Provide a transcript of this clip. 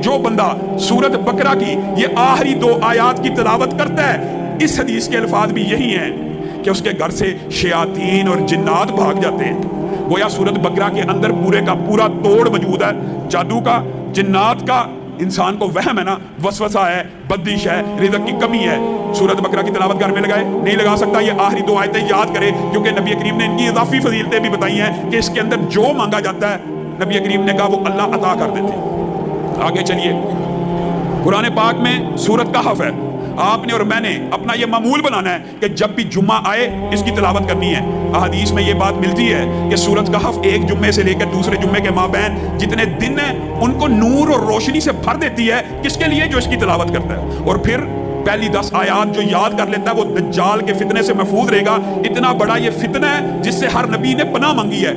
جو بندہ سورت بقرہ کی یہ آخری 2 آیات کی تلاوت کرتا ہے، اس حدیث کے الفاظ بھی یہی ہیں کہ اس کے گھر سے شیاطین اور جنات بھاگ جاتے ہیں۔ گویا سورت بقرہ کے اندر پورے کا پورا توڑ موجود ہے، جادو کا، جنات کا، انسان کو وہم ہے نا، وسوسہ ہے، بدش ہے، رزق کی کمی ہے۔ سورت بقرہ کی تلاوت گھر میں لگائے نہیں لگا سکتا، یہ آخری 2 آیتیں یاد کرے، کیونکہ نبی کریم نے ان کی اضافی فضیلتیں بھی بتائی ہیں کہ اس کے اندر جو مانگا جاتا ہے نبی کریم نے کہا وہ اللہ عطا کر دیتے ہیں۔ آگے چلیے، قرآن پاک میں سورت کہف ہے، آپ نے اور میں نے اپنا یہ معمول بنانا ہے کہ جب بھی جمعہ آئے اس کی تلاوت کرنی ہے۔ احادیث میں یہ بات ملتی ہے کہ سورت کہف ایک جمعے سے لے کر دوسرے جمعے کے مابین جتنے دن ہیں ان کو نور اور روشنی سے بھر دیتی ہے، کس کے لیے؟ جو اس کی تلاوت کرتا ہے۔ اور پھر پہلی 10 آیات جو یاد کر لیتا ہے وہ دجال کے فتنے سے محفوظ رہے گا۔ اتنا بڑا یہ فتنہ ہے جس سے ہر نبی نے پناہ مانگی ہے۔